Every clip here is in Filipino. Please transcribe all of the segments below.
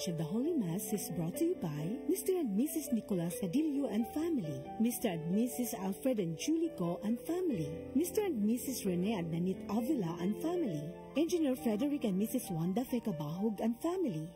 Church of the Holy Mass is brought to you by Mr. and Mrs. Nicolas Cadillo and family, Mr. and Mrs. Alfred and Julie Go and family, Mr. and Mrs. Rene and Nanit Avila and family, Engineer Frederick and Mrs. Wanda Fekabahog and family.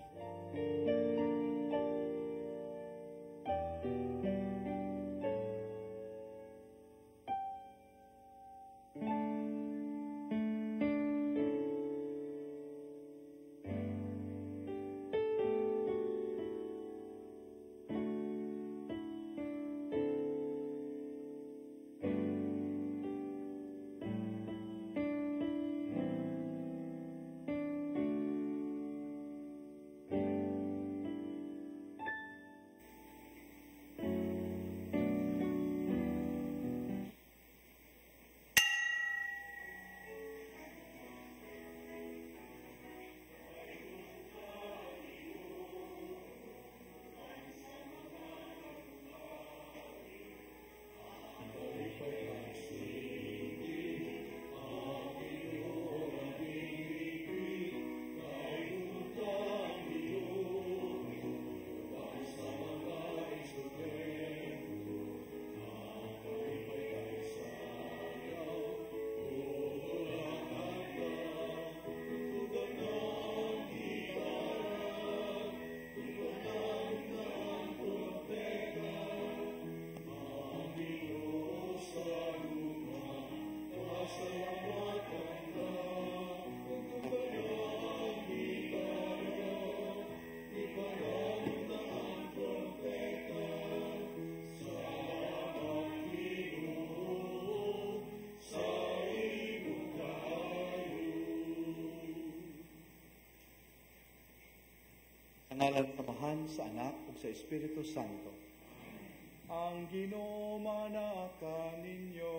Ngalan samahan sa Anak ug sa Espiritu Santo. Ang Ginoo manaka ninyo.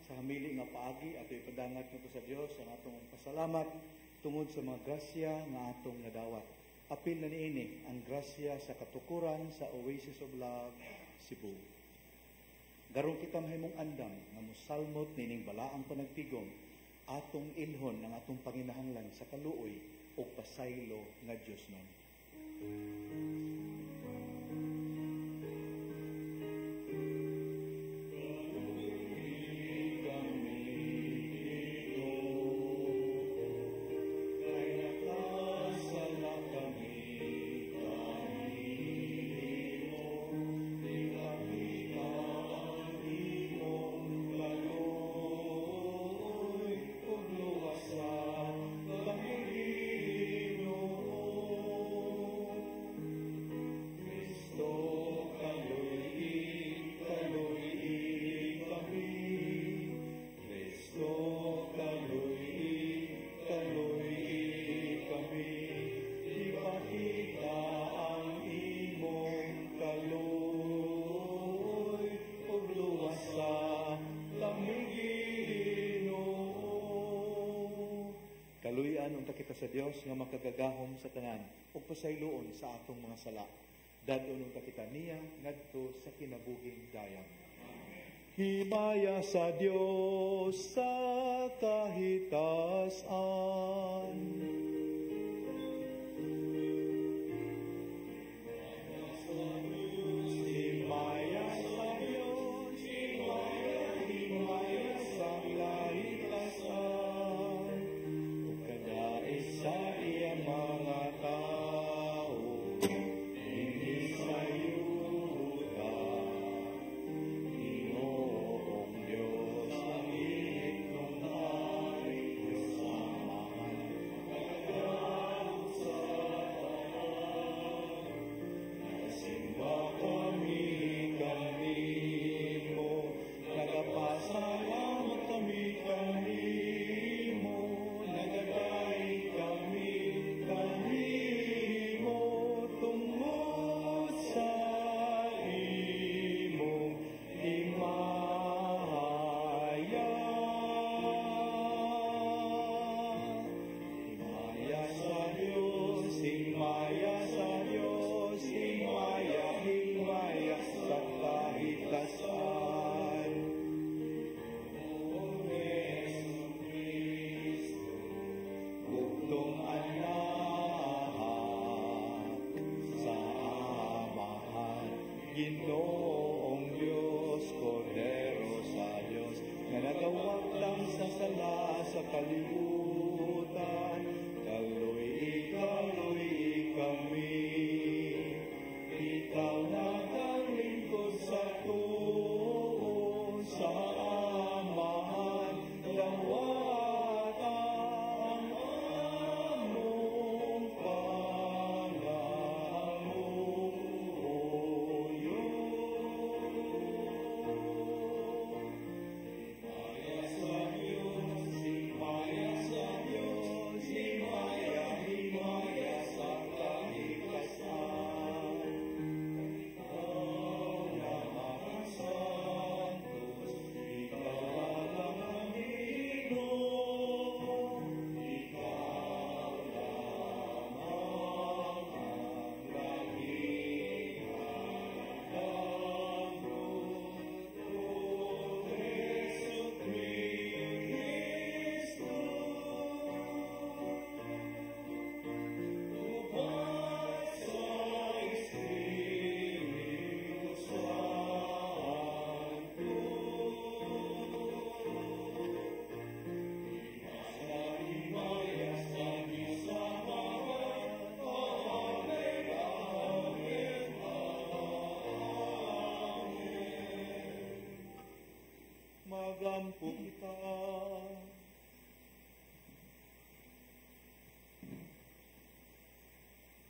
Sa hamili nga paagi ato ipadangat nito sa Dios ang atong pasalamat tungod sa mga grasya nga atong nadawat. Apil na niini ang grasya sa katukuran sa Oasis of Love, Cebu. Garong kita mahimong andam nga mosalmot nining balaang panagtigom, atong ilhon ang atong panginahanglan sa kaluoy o pasaylo nga Diyos nun. Kaluyan unta kita sa Dios nga makagagahom sa tanan ug pasayloon sa atong mga sala. Dadon unta kita niya ngadto sa kinabuging dayang. Himaya sa Dios sa kahitasan. Amen. Ginoong Diyos, Kordero sa Diyos, na nagawagtang sa sala sa kalibutan, kaloy kami. Ikaw na kalingkod sa tuon sa amahan, dawat ang among pangaluyo. Himaya sa Diyos, himaya sa Diyos, himaya sa kalikasan. Ikaw na makasantos, ikaw ang Panginoon, ikaw lamang ang kahihayan mo. Jesu Cristo, ubay sa Espiritu Santo. Himaya sa Gisamahan, Amen, Amen, Amen. Magampo kita.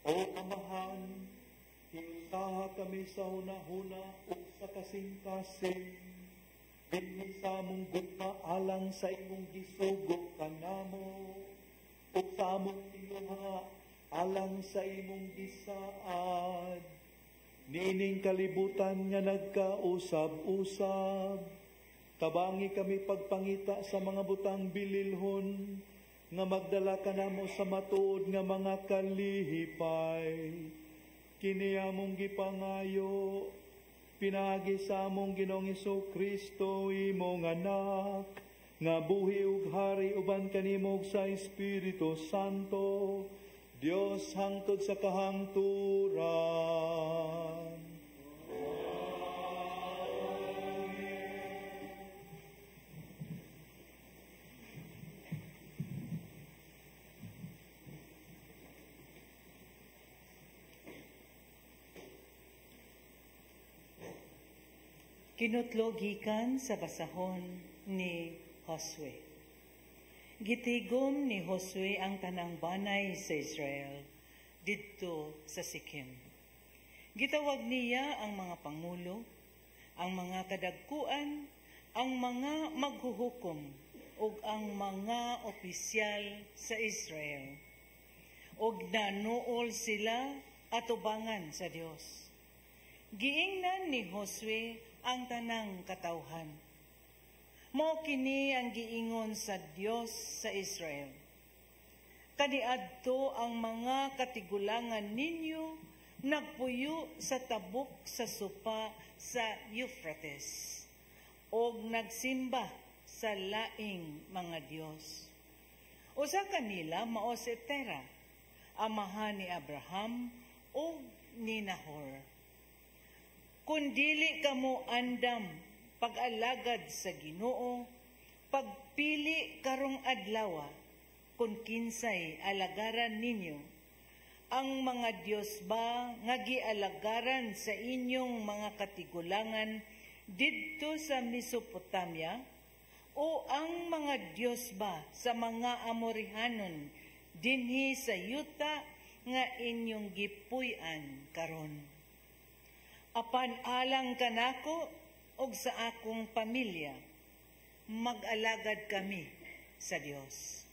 O Amahan, hiusaha kami sa hunahuna o sa kasing-kasing, dinhi sa among buka alang sa imong gisugo kanamo, o sa among tinuha alang sa imong gisaad. Nining kalibutan nga nagkausab-usab, tabangi kami pagpangita sa mga butang bililhon, nga magdala ka namo sa matuod nga mga kalihipay. Kini among gipangayo, pinagi sa among Ginoong Kristo imong anak, nga buhi ug hari uban kanimo sa Espiritu Santo, Dios hangtod sa kahangturan. Kinutlog gikan sa basahon ni Josue. Gitigom ni Josue ang tanang banay sa Israel didto sa Sikhem. Gitawag niya ang mga pangulo, ang mga kadagkuan, ang mga maghuhukom ug ang mga opisyal sa Israel. Og nanuol sila atubangan sa Dios. Giingnan ni Josue ang tanang katawhan. Mao kini ang giingon sa Dios sa Israel. Kaniadto ang mga katigulangan ninyo nagpuyo sa tabok sa supa sa Euphrates og nagsimba sa laing mga Dios. Usa kanila mao si Tera, amahan ni Abraham o ni Nahor. Kung dili kamo andam pag-alagad sa Ginoo, pagpili karong adlaw, kung kinsay alagaran ninyo, ang mga Dios ba nga gialagaran sa inyong mga katigulangan didto sa Mesopotamia, o ang mga Dios ba sa mga Amorihanon dinhi sa yuta nga inyong gipuy-an karon? Apan alang kanako og sa akong pamilya, mag-alagad kami sa Dios.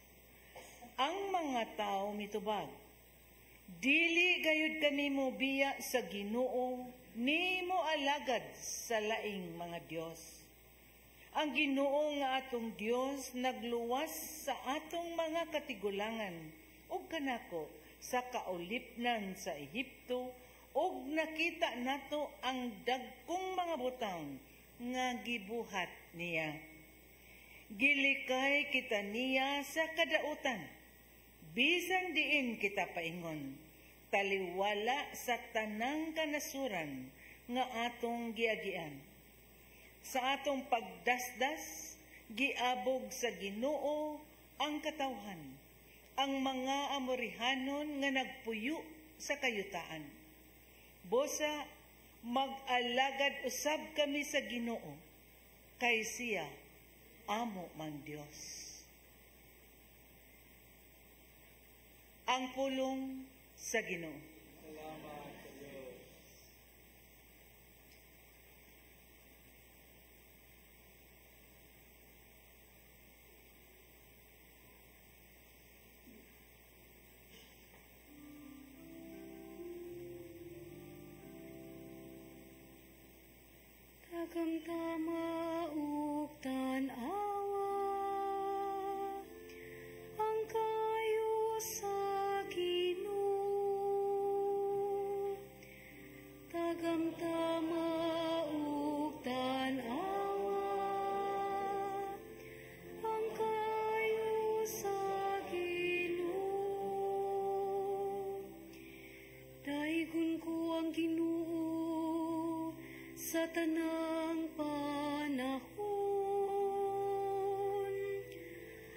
Ang mga tao mitubag, dili gayud kami mobiya sa Ginoo, ni mo alagad sa laing mga Dios. Ang Ginoo nga atong Dios nagluwas sa atong mga katigulangan ug kanako sa kaulipnan sa Ehipto, og nakita nato ang dagkong mga butang nga gibuhat niya. Gilikay kita niya sa kadautan, bisan diin kita paingon, taliwala sa tanang kanasuran, nga atong giagian. Sa atong pagdasdas, giabog sa Ginoo ang katawhan, ang mga Amorihanon nga nagpuyo sa kayutaan. Bosa, mag-alagad usab kami sa Ginoo, kay siya amo man Dios. Ang pulong sa Ginoo. Salamat sa Diyos. Tagamtama ug tan-awa ang kayo sa Ginoo. Tagamtama ug tan-awa ang kayo sa Ginoo. Daigon ko ang Ginoo sa tanang panahon,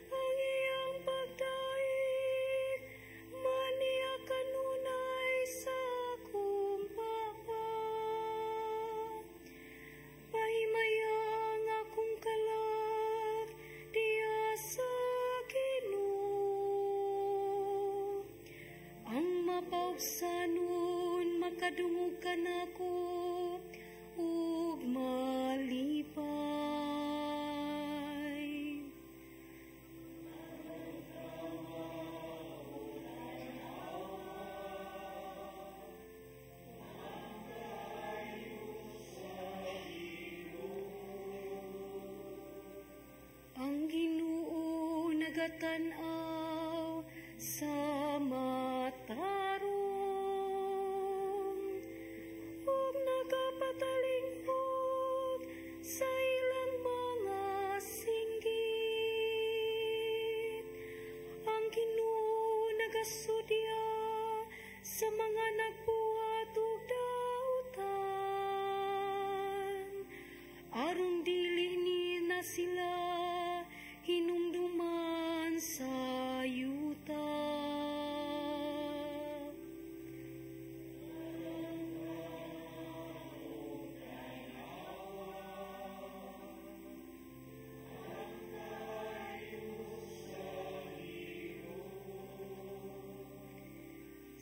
ang iyang pagdaig maniya kanunay sa akong papa. Pahimaya ang akong kalag diya sa Ginoo. Ang mapaubsanon makadungog ka nako ug malipay. Ang Ginoo nagatan-aw sa matarong ug nagapatalingkod sa ilang mga singgit. Ang Ginoo nagasudya sa mga nagbuhat ug dautan, aron dili ni na sila hinumduman sa yuta.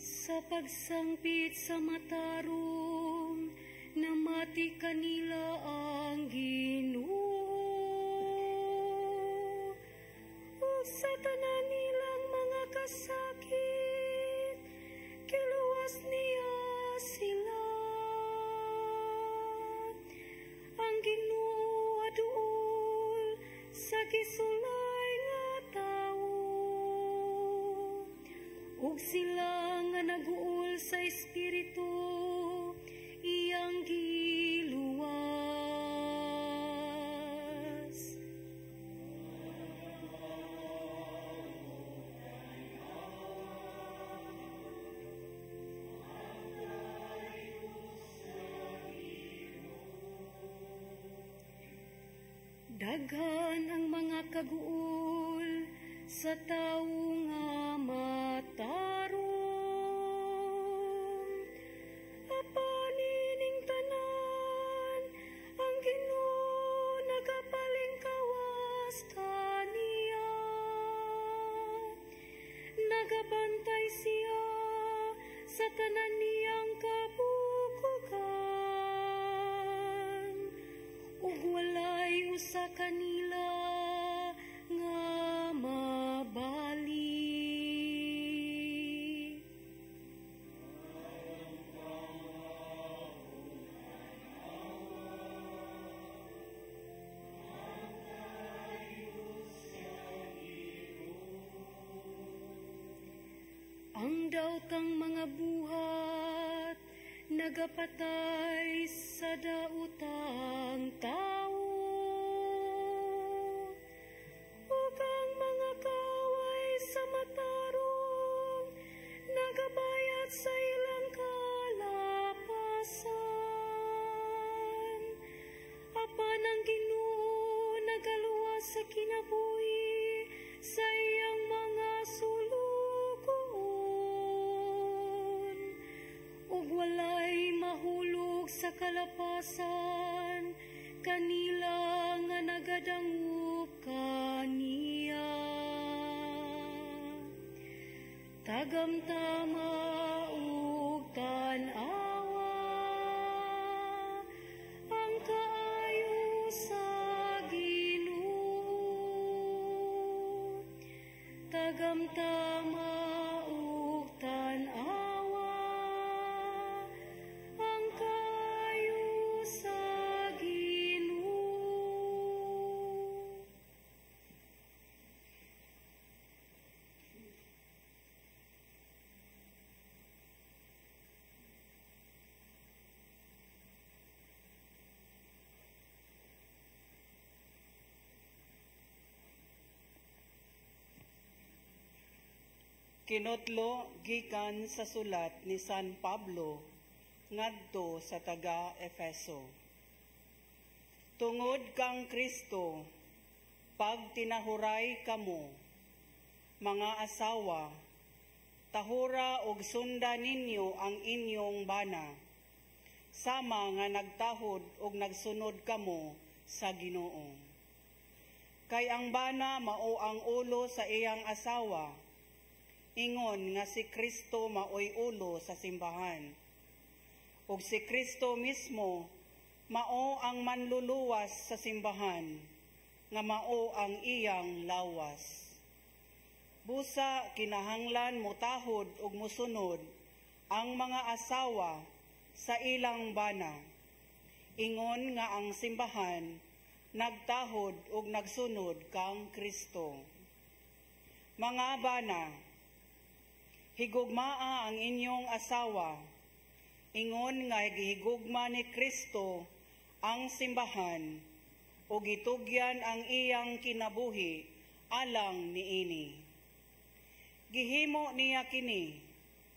Sa pagsangpit sa matarong, namati kanila ang Ginoo. Ug sa tanan nilang mga kasakit, kiluwas niya sila. Ang Ginoo aduol sa gisulay nga tawo, ug sila nga naguol sa Espiritu iyang giluwas. Daghan ang mga kaguol sa tawo nga matarong, apanining tanan ang Ginoo nagapalingkawas kaniya. Nagabantay siya sa tanan niyang kabukugan, ug walay usa kanila nga mabali. Ang daotang mga buhat nagapatay sa daotang tao, ug ang mga kaway sa matarong nagabayad sa ilang kalapasan. kinabuhi sa iyang mga sulugoon, ug walay mahulog sa kalapasan kanila nga nagadangup kaniya. Tagamtama ug tan-awa ang kaayo sa Ginoo. Tagamtama ug tan-awa ang kaayo sa Ginoo. Kinotlo gikan sa sulat ni San Pablo ngadto sa taga Efeso. Tungod kang Kristo, pag tinahuray kamo, mga asawa, tahura og sunda ninyo ang inyong bana, sama nga nagtahod og nagsunod kamo sa Ginoo. Kay ang bana mao ang ulo sa iyang asawa, ingon nga si Kristo maoy ulo sa simbahan. Ug si Kristo mismo mao ang manluluwas sa simbahan, nga mao ang iyang lawas. Busa kinahanglan motahod ug mosunod ang mga asawa sa ilang bana, ingon nga ang simbahan nagtahod ug nagsunod kang Kristo. Mga bana, higugmaa ang inyong asawa, ingon nga gihigugma ni Kristo ang simbahan, o gitugyan ang iyang kinabuhi alang niini. Gihimo niya kini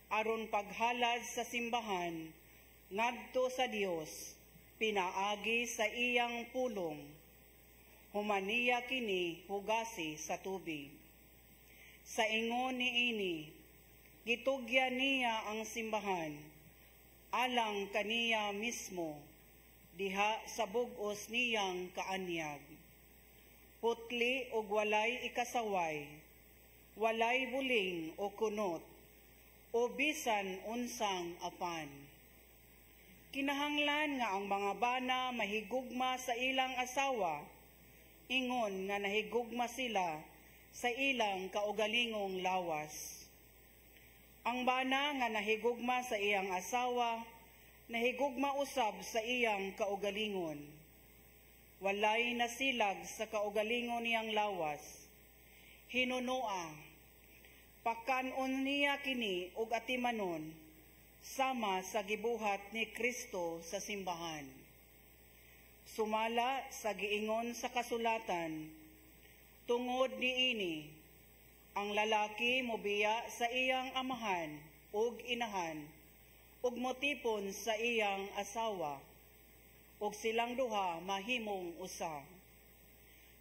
aron paghalad sa simbahan ngadto sa Dios, pinaagi sa iyang pulong. Humaniya kini hugasi sa tubig. Sa ingon niini, gitugyan niya ang simbahan, alang kaniya mismo, diha sa bug-os niyang kaanyag. Putli o walay ikasaway, walay buling o kunot, o bisan unsang apan. Kinahanglan nga ang mga bana mahigugma sa ilang asawa, ingon nga nahigugma sila sa ilang kaugalingong lawas. Ang bana nga nahigugma sa iyang asawa, nahigugma usab sa iyang kaugalingon. Walay nasilag sa kaugalingon niyang lawas. Hinunoa, pakanon niya kini ug atimanon, sama sa gibuhat ni Kristo sa simbahan. Sumala sa giingon sa kasulatan, tungod niini, ang lalaki mobiya sa iyang amahan ug inahan, ug motipon sa iyang asawa, ug silang duha mahimong usa.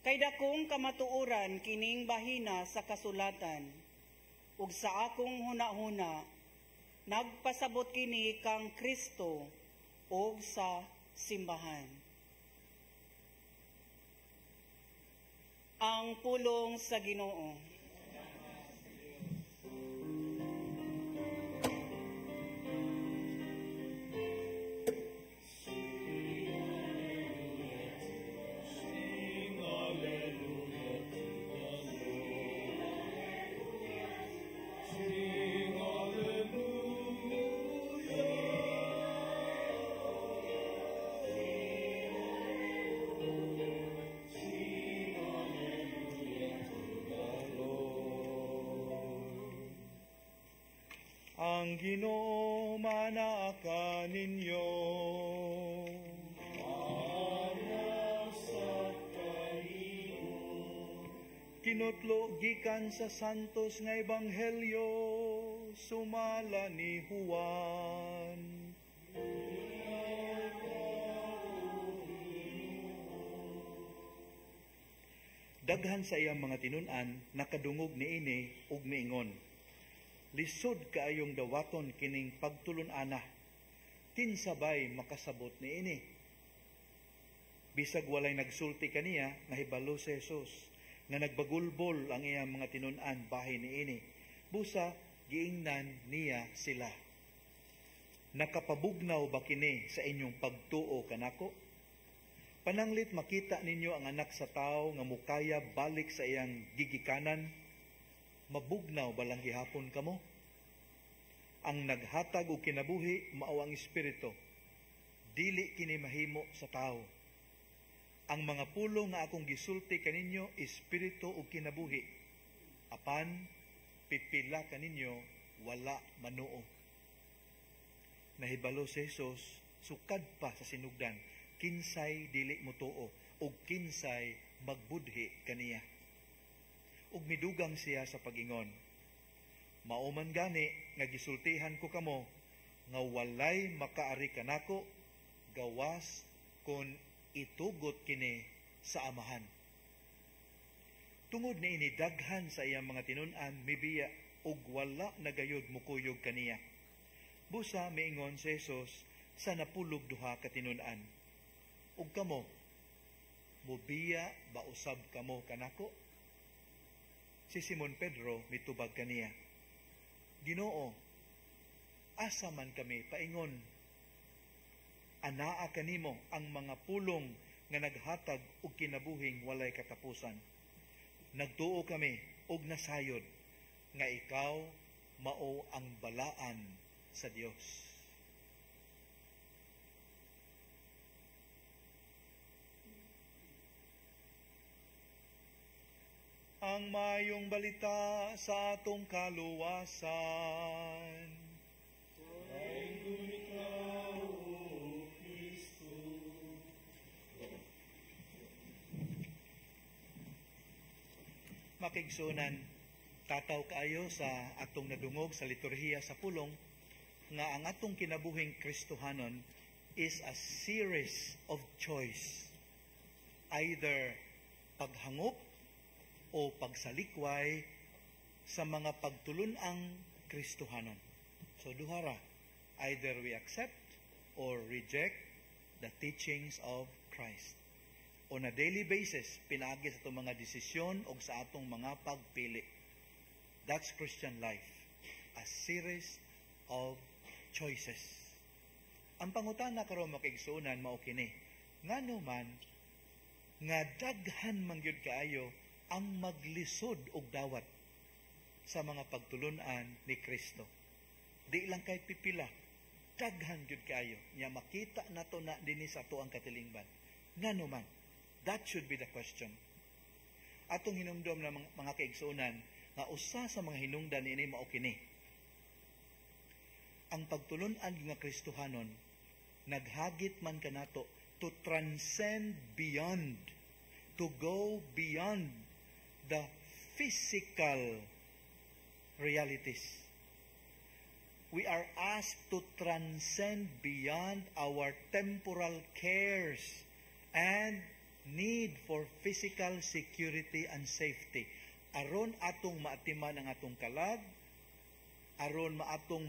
Kay dakong kamatuoran kining bahina sa kasulatan, ug sa akong hunahuna, nagpasabot kini kang Kristo ug sa simbahan. Ang pulong sa Ginoo. Ang Ginoo manaka ninyo. Kinutlo gikan sa santos nga ebanghelyo sumala ni Juan. Daghan sa iyang mga tinun-an nakadungog niini ug miingon, lisod kaayong dawaton kining pagtulun-ana, kinsabay makasabot niini. Bisag walay nagsulti kaniya, nahibalo si Jesus, nga nagbagulbol ang iyang mga tinun-an bahin niini. Busa, giingnan niya sila. Nakapabugnaw ba kini sa inyong pagtuo kanako? Pananglit makita ninyo ang anak sa tao nga mukaya balik sa iyang gigikanan, mabugnaw balang gihapon kamo? Ang naghatag og kinabuhi mao ang espiritu, dili kini mahimo sa tao. Ang mga pulong nga akong gisulti kaninyo espiritu ug kinabuhi, apan pipila kaninyo wala manuo. Nahibalo si Jesus sukad pa sa sinugdan, kinsay dili motuo ug kinsay magbudhi kaniya. Ug midugang siya sa pagingon, mauman gani nga gisultihan ko kamo nga walay makaari kanako gawas kun itugot kini sa amahan. Tungod niini daghan sa iyang mga tinun-an mibiya ug wala nagayod mukuyog kaniya. Busa miingon si Jesus sa napulog duha ka tinun-an, ug kamo, mubiya ba usab kamo kanako? Si Simon Pedro mitubag kaniya, Ginoo, asa man kami paingon? Anaa kanimo ang mga pulong nga naghatag og kinabuhing walay katapusan. Nagtuo kami og nasayod nga ikaw mao ang balaan sa Dios. Ang mayong balita sa atong kaluwasan. Makigsunan, tataw kaayo sa atong nadungog sa liturhiya sa pulong nga ang atong kinabuhing Kristohanon is a series of choice. Either paghangop o pagsalikway sa mga pagtulun-ang Kristohanon. So duhara, either we accept or reject the teachings of Christ. On a daily basis, pinaagi sa itong mga desisyon o sa atong mga pagpili. That's Christian life. A series of choices. Ang pangutana karon makigsunan mao kini, ngano man nga daghan man gyud kaayo ang maglisod og dawat sa mga pagtulun-an ni Kristo. Di lang kay pipila, daghan gyud kaayo nya makita nato na dinhi sa ato ang katilingban. Ngano man, that should be the question. Atong hinumdom na mga kaigsunan nga usa sa mga hinungdan ini mao kini. Ang pagtulun-an nga Kristohanon naghagit man kanato to transcend beyond, to go beyond the physical realities. We are asked to transcend beyond our temporal cares and need for physical security and safety. Aron atong maatiman ang atong kalag, aron maatong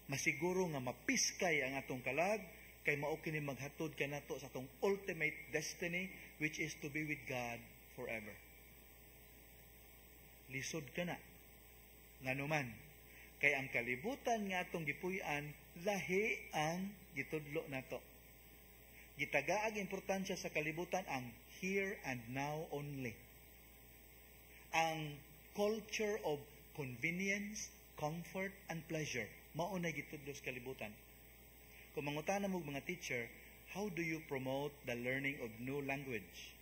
masiguro nga mapiskay ang atong kalag, kay mao kini maghatod kanato sa atong ultimate destiny, which is to be with God forever. Lisod ka na. Nganuman, kay ang kalibutan nga atong gipuy-an, lahi ang gitudlo nato. Gitagaag importansya sa kalibutan ang here and now only. Ang culture of convenience, comfort, and pleasure, mao na gitudlo sa kalibutan. Kung mangutana mo mga teacher, how do you promote the learning of new language?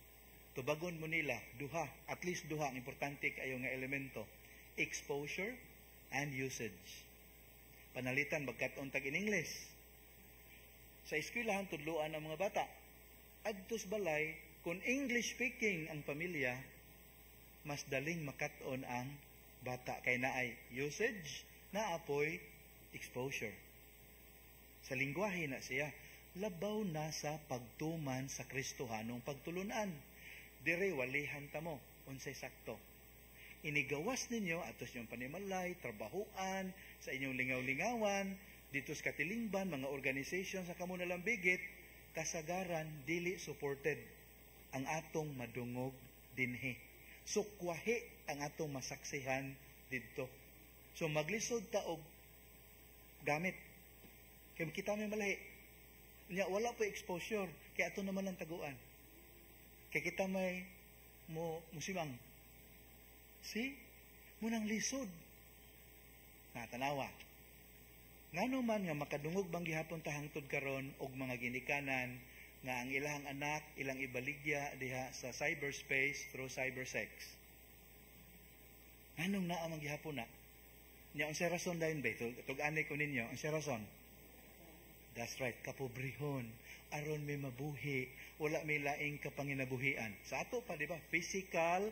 Tubagon mo nila, duha, at least duha, ang importante kayo nga elemento, exposure and usage. Panalitan, magkataon tag in English. Sa eskwelahan, tudluan ang mga bata. Adtos balay, kung English speaking ang pamilya, mas daling makataon ang bata. Kay naay usage, naapoy exposure. Sa lingwahe na siya, labaw na sa pagtuman sa Kristohanong pagtulunan. dire walihan ta mo unsay sakto. Inigawas ninyo atos yung panimalay, trabahuan, sa inyong lingaw-lingawan, dito sa katilingban, mga organisasyon sa kamo nalang bigit, kasagaran dili supported ang atong madungog dinhi. So kwahi ang atong masaksihan didto. So maglisod ta og gamit. Kaya kita may malahi. Nya wala pa exposure kay ato naman ang taguan. Kay kita may musimang. See? Munang lisod. Tanawa. Ngano man nga makadungog bang gihapon ta hangtod karon og mga ginikanan nga ang ilahang anak ilang ibaligya diha sa cyberspace through cybersex. Nganong naa man gihapon na? Nya unsay rason dayon ba? Tug-ani ko ninyo, unsay rason? That's right, kapobrehon. Aron may mabuhi, wala may laing kapanginabuhian. Sa ato pa, di ba? Physical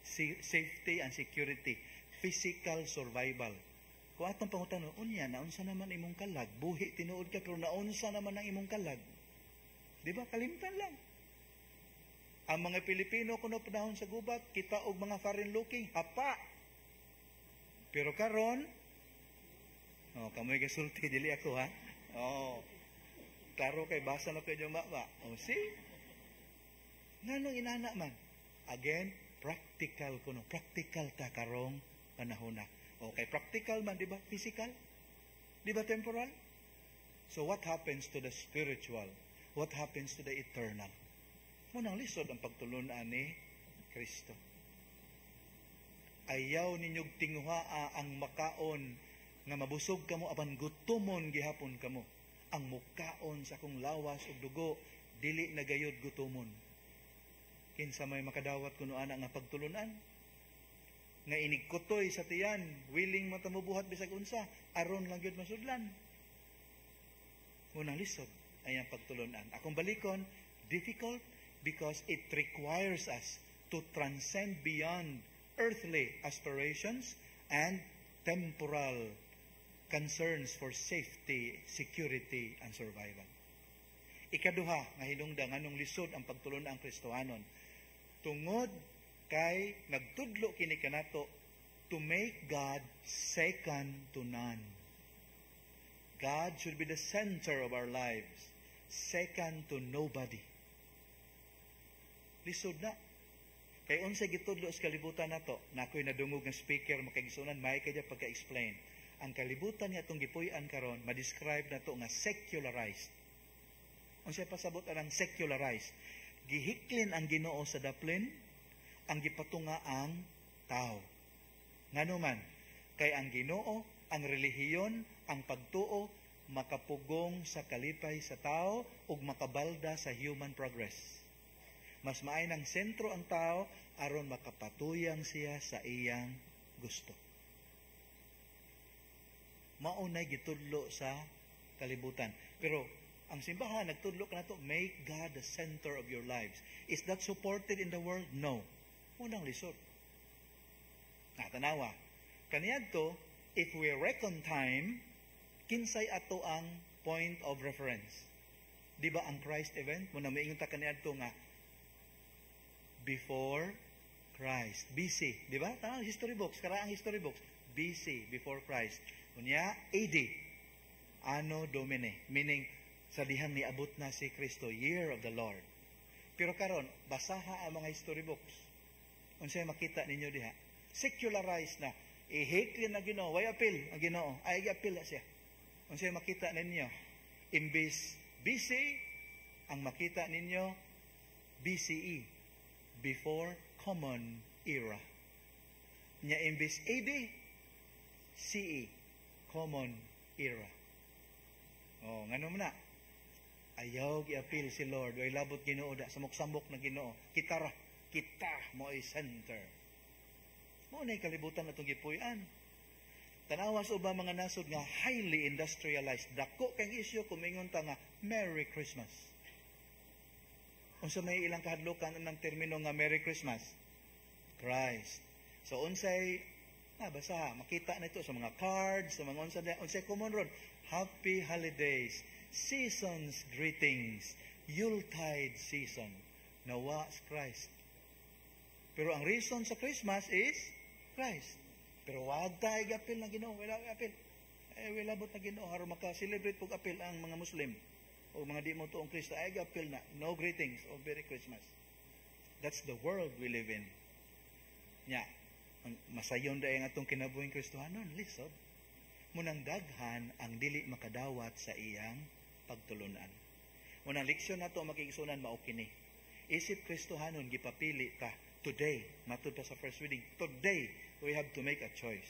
safety and security. Physical survival. Kung atong pangutano, unya, naunsa naman imong kalag? Buhi, tinuod ka, pero naunsa naman ang imong kalag? Di ba? Kalimtan lang. Ang mga Pilipino, kuno panahon sa gubat, kita og mga foreign looking, hapa. Pero karon, kamoy kasulti, dili ako ha. Klaro kay basa na kayo mama. See? Nganong inana man? Again, practical kuno. Practical ta karong panahon na. Okay, practical man, di ba? Physical? Di ba temporal? So what happens to the spiritual? What happens to the eternal? Munang lisod ang pagtulunan ni Kristo. Ayaw ninyog tinguha ang makaon nga mabusog kamo apan gutomon gihapon kamo. Ang mukaon sa kong lawas ug dugo dili na gayud gutomon. Kinsa may makadawat kuno ana nga pagtulunan nga inigkutoy sa tiyan, willing matamubuhat bisag unsa, aron lang gyud masudlan. Unang lisod ay ang pagtulunan. Akong balikon, difficult because it requires us to transcend beyond earthly aspirations and temporal concerns for safety, security, and survival. Ikaduha, nga hinungdan, anong lisod ang pagtulunan ang Kristohanon. Tungod kay nagtudlo kini kanato to make God second to none. God should be the center of our lives, second to nobody. Lisod na. Kay unsay gitudlo sa kalibutan nato, nakoy nadungog nga speaker makagisunan may kaya pagka-explain. Ang kalibutan niya itong gipuy-an karon, ma-describe na ito nga secularized. Unsay pasabot ang secularized? Gihiklin ang Ginoo sa daplin, ang gipatunga ang tao. Ngano man, kay ang Ginoo, ang relihiyon, ang pagtuo, makapugong sa kalipay sa tao ug makabalda sa human progress. Mas maay ng sentro ang tao aron makapatuyang siya sa iyang gusto. Maunay gitudlo sa kalibutan. Pero ang simbahan nagtudlo kanato, make God the center of your lives. Is that supported in the world? No. Unang lisod. Tanawa. Kaniadto, if we reckon time, kinsay ato ang point of reference. Di ba ang Christ event? Muna maingon ta kaniadto nga before Christ. BC. Di ba? Tanaw, history books. Karaang history books. BC, before Christ. Unya, AD, Anno Domini, meaning sa dihang niabot na si Kristo, year of the Lord. Pero karon, basaha ang mga history books. Unsay makita ninyo diha? Secularized na. I-hate na Ginoo, way appeal ang Ginoo. Ay appeal na siya. Unsay makita ninyo? Imbis BC, ang makita ninyo BCE, before Common Era. Nya imbis AD, CE, Common Era. Ngano man na? Ayaw gi-appeal si Lord, way labot Ginoo da samok-samok na Ginoo. Kita mo ay center. Mo na kalibutan atong gipuy-an. Tanawa sa ubang mga nasod nga highly industrialized. Dako kang isyu kumingon ta nga Merry Christmas. Unsa may ilang kahadlokan ng termino nga Merry Christmas? Christ. So unsay basa, makita na ito sa mga cards, sa mga unsay common ron. Happy holidays, seasons greetings, Yuletide season. Nawa Christ. Pero ang reason sa Christmas is Christ. Pero wag tayo gapil na Ginoo, wala gapil. Wala bot na Ginoo aron maka-celebrate pug apil ang mga Muslim o mga di mo tuong Kristo ay gapil na. No greetings o Merry Christmas. That's the world we live in. Nya, masayon dahil nga itong kinabuhing Kristohanon, lisod. Munang daghan ang dili makadawat sa iyang pagtulunan. Munang leksyon na ito makikisunan maukini. Isip Kristohanon, gipapili ta today, matud ta sa first reading, today we have to make a choice.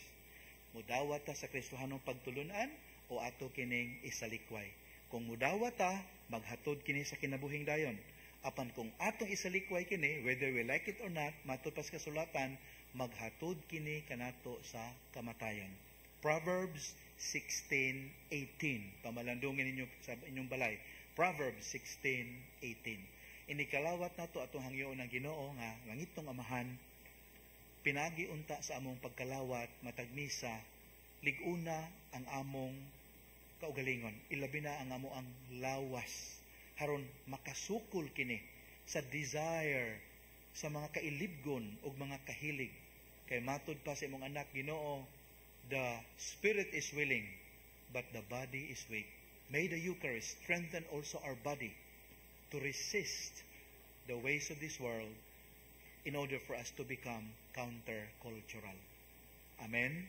Mudawat ta sa Kristohanong pagtulunan o ato kining isalikway. Kung mudawat ta, maghatod kini sa kinabuhing dayon. Apan kung atong isalikway kini, whether we like it or not, matud pa sa kasulatan, maghatod kini kanato sa kamatayon. Proverbs 16:18. Pamalandungin ninyo sa inyong balay. Proverbs 16:18. Inikalawat nato atong hangyoon ng Ginoo nga langitong Amahan, pinagiunta sa among pagkalawat matag misa, liguna ang among kaugalingon, ilabi na ang among lawas haron makasukol kini sa desire sa mga kailibgon ug mga kahilig. Kay matud pa sa imong anak Ginoo, the spirit is willing, but the body is weak. May the Eucharist strengthen also our body to resist the ways of this world in order for us to become countercultural. Amen?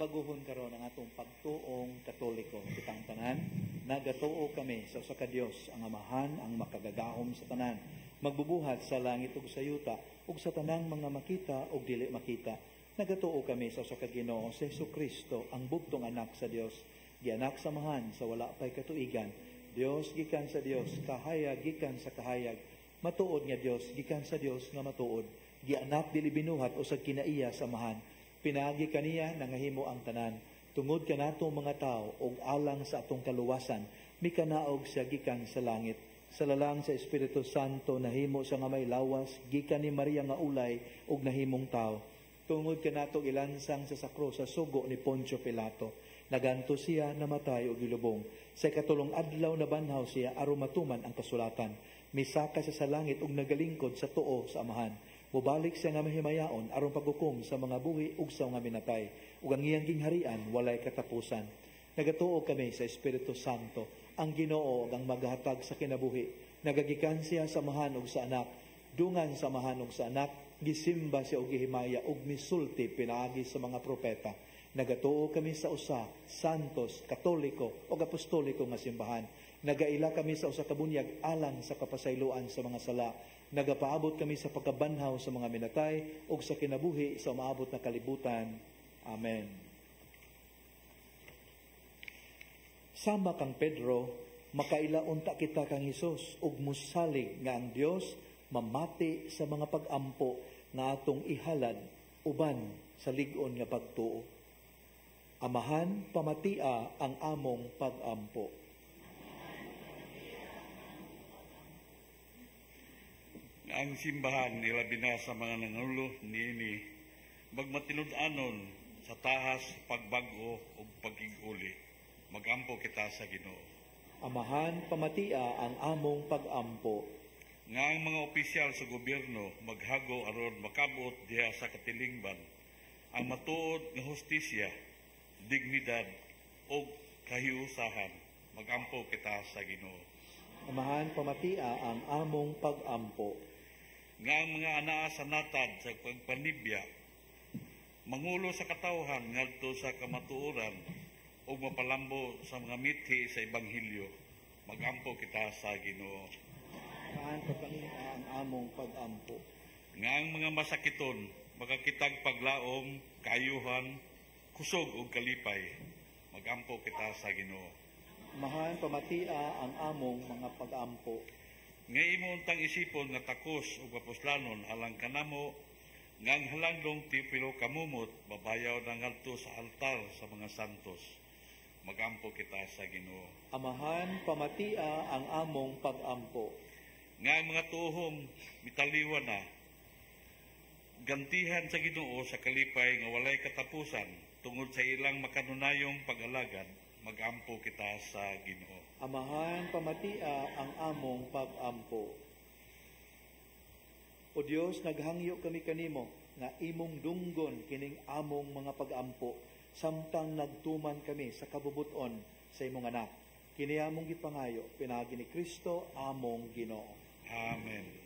Baguhon karon ang atong pagtuong Katoliko kitang tanan, nagatuo kami sa usa ka Dios ang Amahan, ang makagagahom sa tanan, magbubuhat sa langit ug sa yuta ug sa tanang mga makita ug dili makita. Nagatuo kami sa usa ka Ginoo, sa Jesucristo, ang bugtong anak sa Dios, gianak sa Amahan sa wala pay katuigan, Dios gikan sa Dios, kahayag gikan sa kahayag, matuod nga Dios gikan sa Dios nga matuod, gianak dili binuhat usag kinaiya sa Amahan. Pinagi kaniya nangahimo ang tanan. Tungod kanato mga tao og alang sa atong kaluwasan, mikanaog siya gikan sa langit. Sa lalang sa Espiritu Santo nahimo sa nga may lawas, gikan ni Maria nga ulay og nahimong tao. Tungod kanato ilansang sa sakro sa sugo ni Poncio Pilato. Naganto siya namatay og gilubong. Sa katulong adlaw na banhaw siya aron matuman ang kasulatan. Misaka siya sa langit og nagalingkod sa tuo sa Amahan. Mubalik siya nga mahimayaon aron paghukom sa mga buhi ug sa mga minatay. Ug ang iyang gingharian walay katapusan. Nagatuo kami sa Espiritu Santo, ang Ginoo ang maghatag sa kinabuhi. Nagagikan siya sa Amahan ug sa Anak. Dungan sa Amahan ug sa Anak, gisimba siya og gihimaya ug misulti pinaagi sa mga propeta. Nagatuo kami sa usa, santos, katoliko ug apostoliko nga simbahan. Nagaila kami sa usa ka bunyag alang sa kapasayloan sa mga sala. Nagapaabot kami sa pagkabanhaw sa mga minatay ug sa kinabuhi sa umaabot na kalibutan. Amen. Sama kang Pedro, makaila unta kita kang Hesus ug musalig nga ang Dios mamati sa mga pag-ampo nga atong ihalad uban sa lig-on nga pagtuo. Amahan, pamatia ang among pag-ampo. Ang simbahan ilabi na sa mga nangulo niini magmatinud-anon sa tahas pagbago ug pagiguli. Magampo kita sa Ginoo. Amahan, pamatia ang among pag-ampo. Nga ang mga opisyal sa gobyerno maghago aron makabot diha sa katilingban ang matuod nga hustisya, dignidad ug kahiusahan. Magampo kita sa Ginoo. Amahan, pamatia ang among pag-ampo. Nga ang mga anaa sa natad sa pagpanibya, mangulo sa katawhan ngadto sa kamatuoran o mapalambo sa mga mithi sa Ebanghelyo, magampo kita sa Ginoo. Amahan, pamatia ang among pag-ampo. Nga ang mga masakiton, makakitag paglaom, kaayuhan, kusog o kalipay, magampo kita sa Ginoo. Amahan, pamatia ang among mga pag-ampo. Nga imo untang isipon nga takos ug aposlanon alang kanamo nga ang halandong tipilo kamumot babayaw na ngadto sa altar sa mga santos. Magampo kita sa Ginoo. Amahan, pamatia ang among pag-ampo. Nga ang mga tuhom mitaliwan na gantihan sa Ginoo sa kalipay nga walay katapusan Tungod sa ilang makanunayong pag-alagad, magampo kita sa Ginoo. Amahan pamatia ang among pag-ampo. O Dios, naghangyo kami kanimo nga imong dunggon kining among mga pag-ampo samtang nagtuman kami sa kabubuton sa imong anak. Kini among gipangayo pinagi ni Kristo among Ginoo. Amen.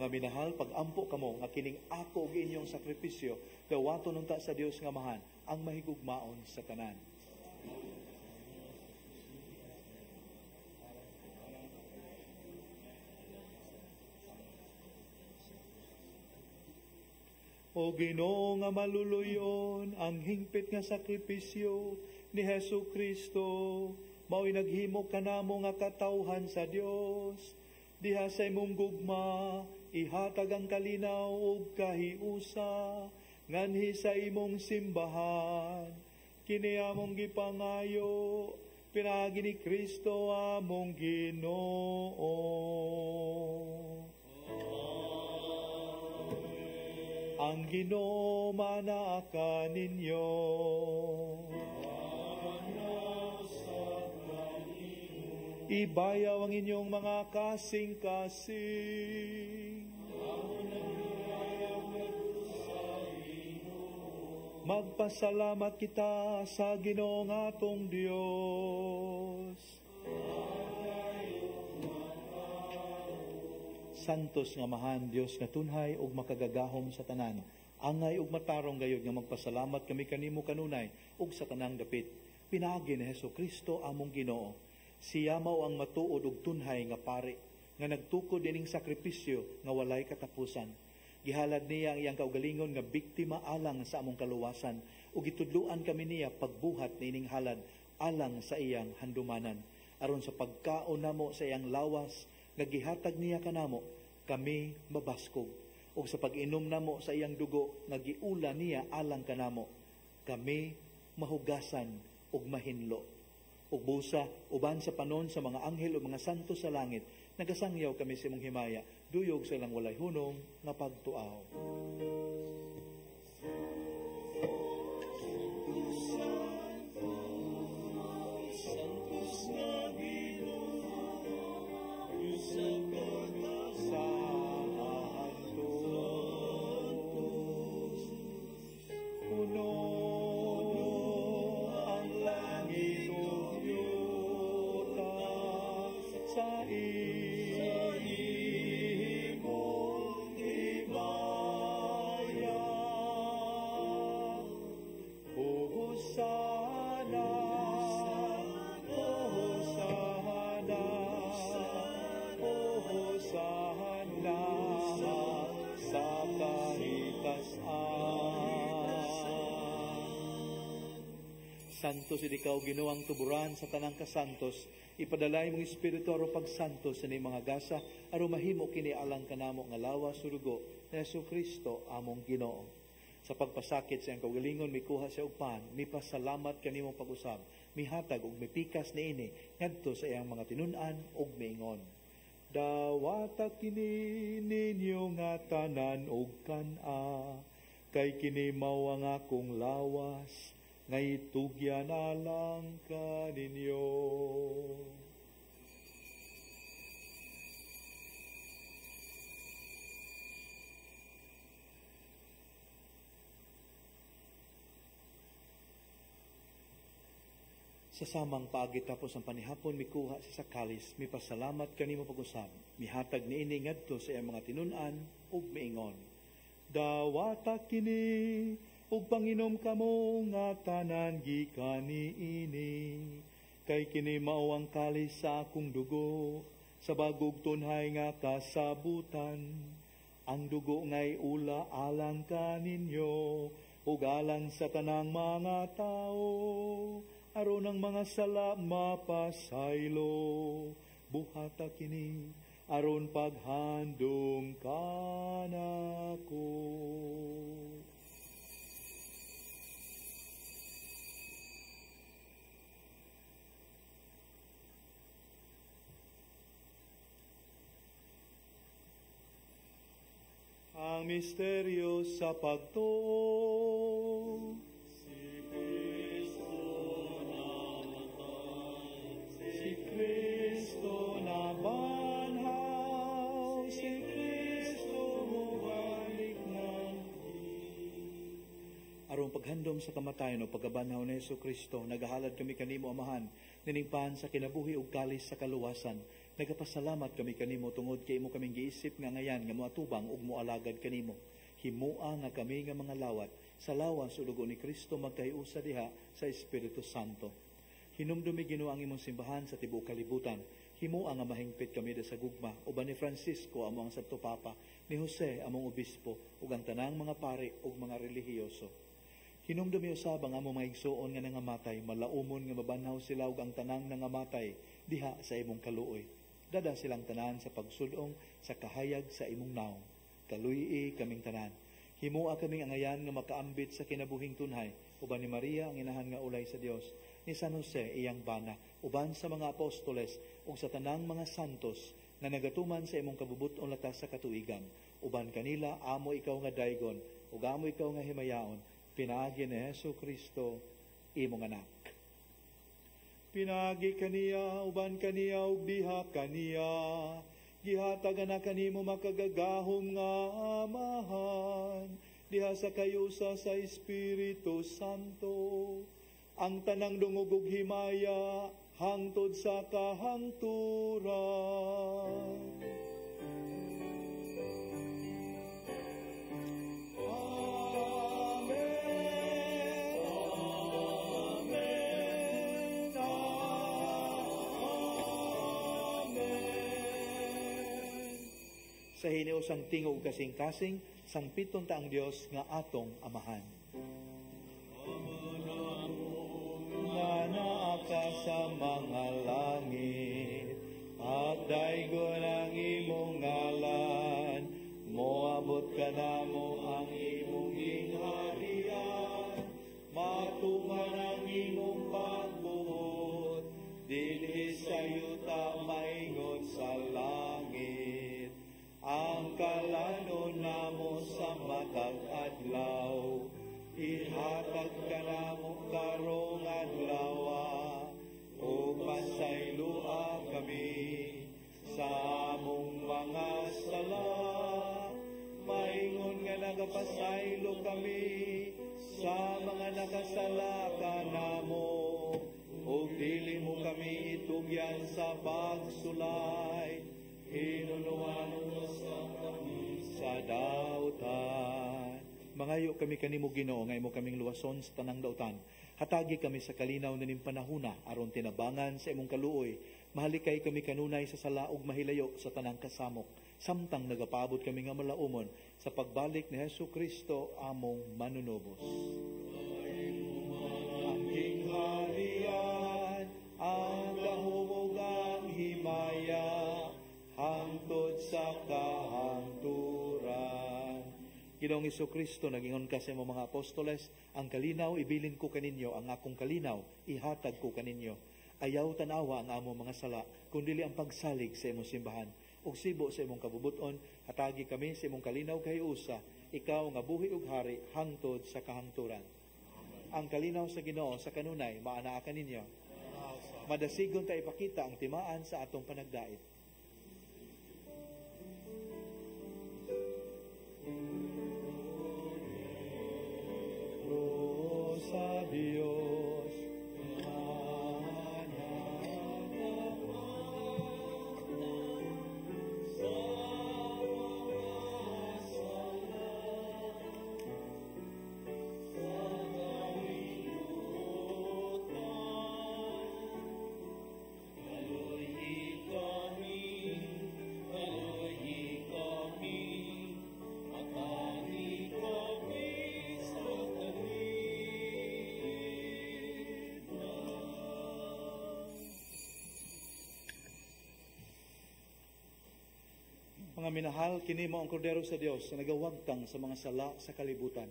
Minahal, pag-ampo kamo nga kining ako ug inyong sakripisyo gawaton unta sa Dios nga mahan ang mahigugmaon sa tanan. O Ginoo nga maluluyon ang hingpit nga sakripisyo ni Hesu Kristo, mao'y naghimo kanamo nga katawhan sa Dios. Diha sa imong gugma, ihatag ang kalinaw ug kahiusa, nganhi sa imong simbahan. Kini among gipangayo, pinagi ni Kristo among Ginoo. Ang Ginoo manaa ninyo. Ibayaw ang inyong mga kasing-kasing. Magpasalamat kita sa Ginoong atong Dios. Santos nga mahan Dios nga tunhay ug makagagahom sa tanan. Angay ug matarong gayud nga magpasalamat kami kanimo kanunay ug sa tanang dapit. Pinaagi ni Hesukristo among Ginoo. Siya mao ang matuod ug tunhay nga pari nga nagtukod dining sakripisyo nga walay katapusan. Gihalad niya ang iyang kaugalingon nga biktima alang sa among kaluwasan ug gitudluan kami niya pagbuhat nining halad alang sa iyang handumanan. Aron sa pagkaon namo sa iyang lawas nga gihatag niya kanamo, kami mabaskog. Ug sa pag-inom namo sa iyang dugo nga giula niya alang kanamo, kami mahugasan ug mahinlo. Ug busa uban sa panon sa mga anghel o mga santo sa langit, nagasangyaw kami sa imong himaya, duyog sa ilang walay hunong nga pagtuaw. Sa imong himaya Santos ikaw Ginoong tuburan sa tanang kasantos, ipadalay mong espiritu aron pagsantos sa ni mga gasa aron mahimo kini alang kanamo nga lawas surugo ni Jesucristo among Ginoo. Sa pagpasakit sa iyang kaugalingon, mikuha siya upan, mipasalamat kanimong pag-usab, mihatag ug mipikas niini ngadto sa iyang mga tinun-an ug miingon. Dawata kini ninyo nga tanan ug kan-a, kay kini mao ang akong lawas, nga itugyan alang kaninyo. Sa samang paagi tapos ang panihapon, mikuha siya sa kalis, mipasalamat kanimo pag-usab, mihatag niini ngadto sa iyang mga tinun-an ug miingon. Dawata kini ug panginom kamo nga tanan gikan niini, kay kini mao ang kalis sa akong dugo, sa bagog tunhay nga kasabutan. Ang dugo nga'y ula alang kaninyo, ug alang sa tanang mga tao, aron ang mga sala mapasaylo, buhata kini aron paghandom kanako. Ang misteryo sa pagtuo. Kristo na banhaw, si Kristo mubalik na. Arong paghandom sa kamatayon o pagkabanhaw ni Jesucristo, nagahalad kami kanimo amahan, niningpahan sa kinabuhi ug kalis sa kaluwasan. Nagapasalamat kami kanimo tungod kay imo kaming giisip nga ngayan nga moatubang ug moalagad kanimo. Himua nga kami nga mga lawat sa lawas ug dugo ni Kristo magkahiusa diha sa Espiritu Santo. Hinumdumi Ginoo ang imong simbahan sa tibuok kalibutan. Himua nga mahingpit kami sa gugma, uban ni Francisco among Santo Papa, ni Jose among obispo, ug ang tanang mga pare ug mga relihiyoso. Hinumdumi usab ang among mga igsoon nga nangamatay, malaumon nga mabanhaw sila ug ang tanang nangamatay diha sa imong kaluoy. Dada silang tanan sa pagsulong sa kahayag sa imong naong. Kaluyi kaming tanan. Himua kaming angayan nga makaambit sa kinabuhing tunhay, uban ni Maria ang inahan nga ulay sa Dios, ni San Jose iyang bana, uban sa mga apostoles ug sa tanang mga santos na nagatuman sa imong kabubuton latas sa katuigan. Uban kanila amo ikaw nga daygon ug amo ikaw nga himayaon, pinaagi ni Jesucristo imong anak. Pinagi kaniya uban kaniya ug biha kaniya, gihatagan na kanimo makagagahom nga amahan, diha sa kayusa sa Espiritu Santo, ang tanang dungog ug himaya hangtod sa kahangturan. Sa hiniusang tingog kasing-kasing, sang piton taang Dios nga atong amahan. Nga naa ka sa mga langit, at daygon ang imong ngalan, moabot ka namo ang imong gingharian, matuman ang imong pagbuot, dinhi sa yuta maingon sa langit. Ang kalanon namo sa matag adlaw, ihatag ka namo karong adlaw, o pasaylua kami sa among mga sala. Maingon nga nagapasaylo kami sa mga nakasala ka namo, o dili mo kami itugyan sa pagsulay, hinunuan mo sa dautan. Mangayo kami kanimo Ginoo nga imo kaming luwason sa tanang dautan. Hatagi kami sa kalinaw ning panahuna aron tinabangan sa imong kaluoy. Mahalikay kami kanunay sa sala ug mahilayo sa tanang kasamok. Samtang nagapaabot kami nga malaumon sa pagbalik ni Jesucristo among manunubos. ang gingharian, ang kahumugang himaya, hangtod sa kahangturan. Ginoong Kristo, nagingon ka sa imong mga apostoles, ang kalinaw ibilin ko kaninyo, ang akong kalinaw ihatag ko kaninyo. Ayaw tanawa ang among mga sala, kundili ang pagsalig sa imong simbahan. Ug sibo sa imong kabubuton, hatagi kami sa imong kalinaw kay usa, ikaw nga buhi ug hari hangtod sa kahangturan. Ang kalinaw sa Ginoo sa kanunay maanaa kaninyo. Madasigon ta ipakita ang timaan sa atong panagdait. Sa Dios, mga minahal, kini mo ang kordero sa Dios sa nagawagtang sa mga sala sa kalibutan.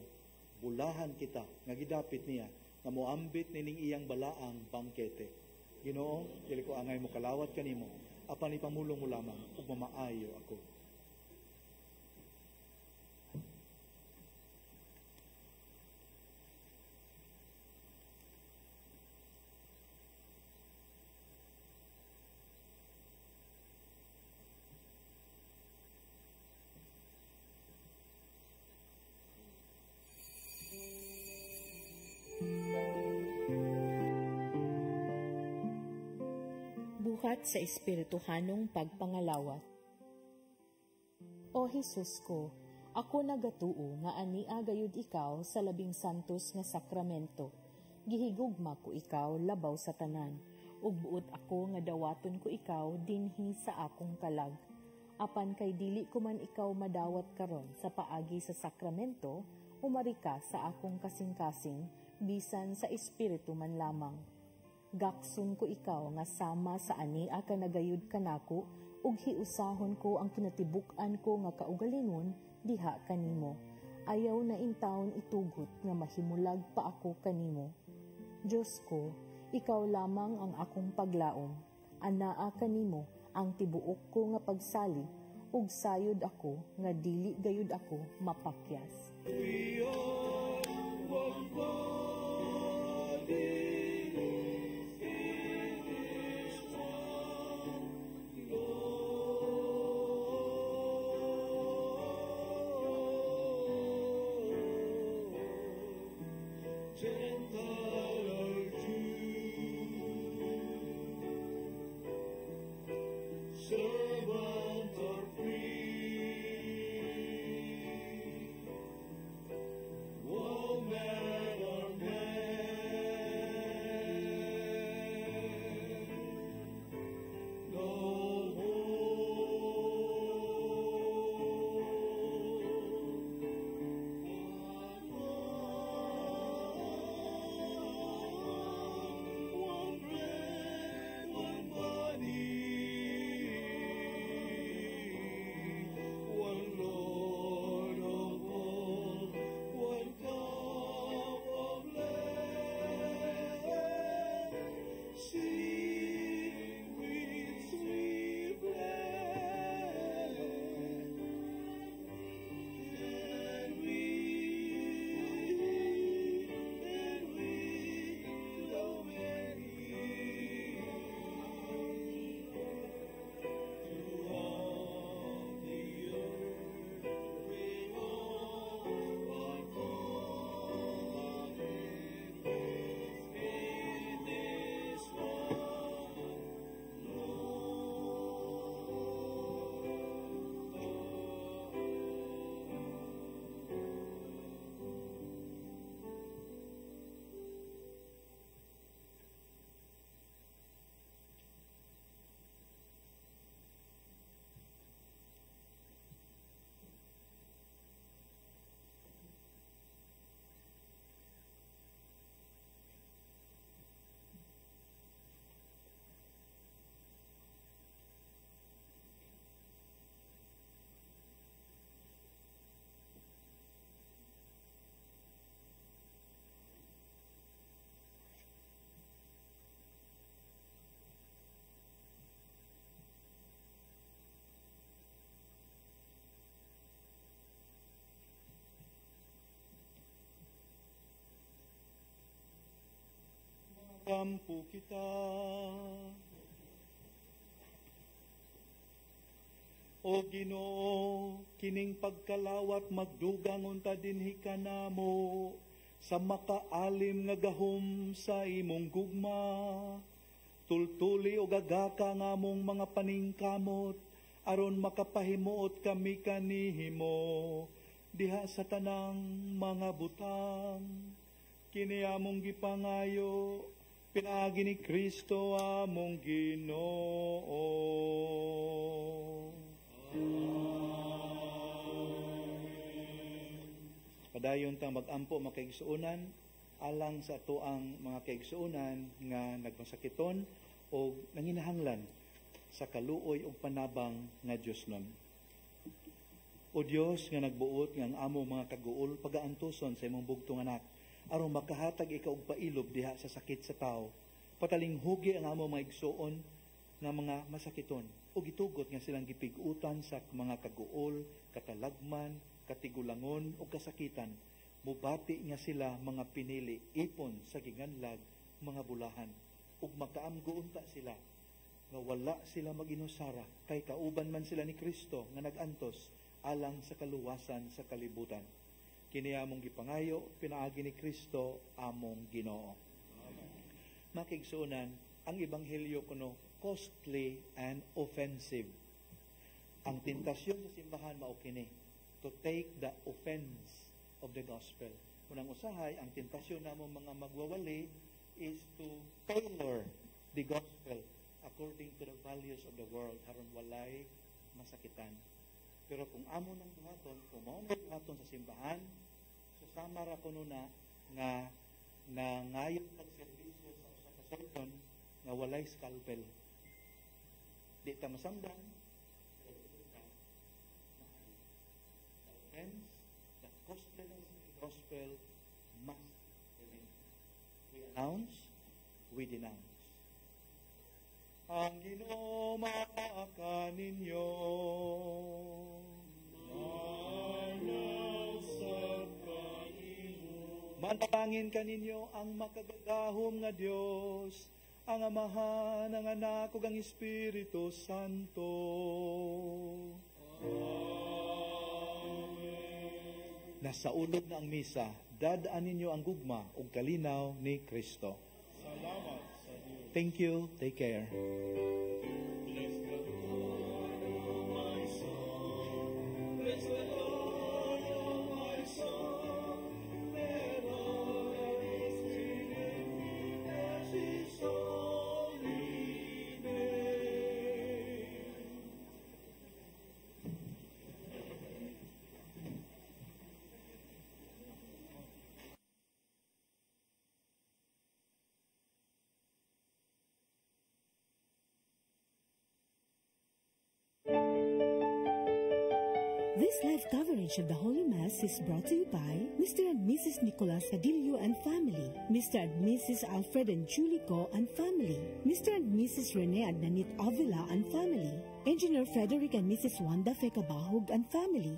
Bulahan kita nga gidapit niya nga moambit nining iyang balaang bangkete. Ginoo, dili ko angay mo kalawat kanimo, apan ipamulong mo lamang ug mamaayo ako. Buhat sa espirituhanong pagpangalawat. O Jesus ko, ako nagatuo nga ania gayud ikaw sa labing santos nga sakramento. Gihigugma ko ikaw labaw sa tanan, ug buot ako nga dawaton ko ikaw dinhi sa akong kalag. Apan kay dili ko man ikaw madawat karon sa paagi sa sakramento, umari ka sa akong kasing-kasing, bisan sa espiritu man lamang. Gakson ko ikaw nga sama sa ania ka nagayud kanako, ug hiusahon ko ang kinatibuk-an ko nga kaugalingon diha kanimo. Ayaw na intawon itugot nga mahimulag pa ako kanimo. Diyos ko, ikaw lamang ang akong paglaom. Anaa kanimo ang tibuok ko nga pagsalig, ug sayod ako nga dili gayud ako mapakyas. Servant are free. Magampo kita. O Ginoo, kining pagkalawat magdugang unta dinhi kanamo sa makaalim nga gahom sa imong gugma. Tultuli o gagaka nga mong mga paningkamot aron makapahimuot kami kanihimo diha sa tanang mga butang. Kini among gipangayo pinaagi ni Kristo among Ginoo. Padayon tang mag-ampo makaigsuunan alang sa tuang mga kaigsuunan nga nagmasakiton o nanginahanglan sa kaluoy o panabang nga Diosnon. O Dios nga nagbuot nga ang amo mga kaguol pagaantuson sa imong bugtong anak aron makahatag ikaw og pailob diha sa sakit sa tao. Patalinghugi ang amo mga igsuon nga mga masakiton o gitugot nga silang gipig-utan sa mga kaguol, katalagman, katigulangon o kasakitan. Mubati nga sila mga pinili ipon sa ginganlag mga bulahan ug makaamgo unta sila nga wala sila maginusara kay kauban man sila ni Kristo nga nagantos alang sa kaluwasan sa kalibutan. Kini among gipangayo pinaagi ni Kristo among Ginoo. Makigsunan ang ebanghelyo kuno costly and offensive. Ang tentasyon sa simbahan mao kini to take the offense of the gospel. Unang usahay, ang tentasyon namo mga magwawali is to tailor the gospel according to the values of the world aron walay masakitan. Pero kung amo nang buhaton, kung mao nang buhaton sa simbahan, susama ra kuno na nga ngayon pagserbisyo sa usa ka sermon nga walay scalpel. Di ta masamdan. Friends, the gospel must remain. We announce, we denounce. Ang Ginoo maaka ninyo. Manalangin kaninyo ang makagagahom nga Dios, ang Amahan, ang Anak, ug ang Espiritu Santo. Nasa ulog na ang misa, dadaan ninyo ang gugma ug kalinaw ni Kristo. Salamat sa Dios. Thank you. Take care. Bless the Lord, O my soul. Bless the Lord, O my soul. Let all that is within me bless His holy name. This live coverage of the Holy Mass is brought to you by Mr. and Mrs. Nicolas Cadillo and family, Mr. and Mrs. Alfred and Julie Go and family, Mr. and Mrs. Rene and Nanit Avila and family, Engineer Frederick and Mrs. Wanda Fekabahog and family.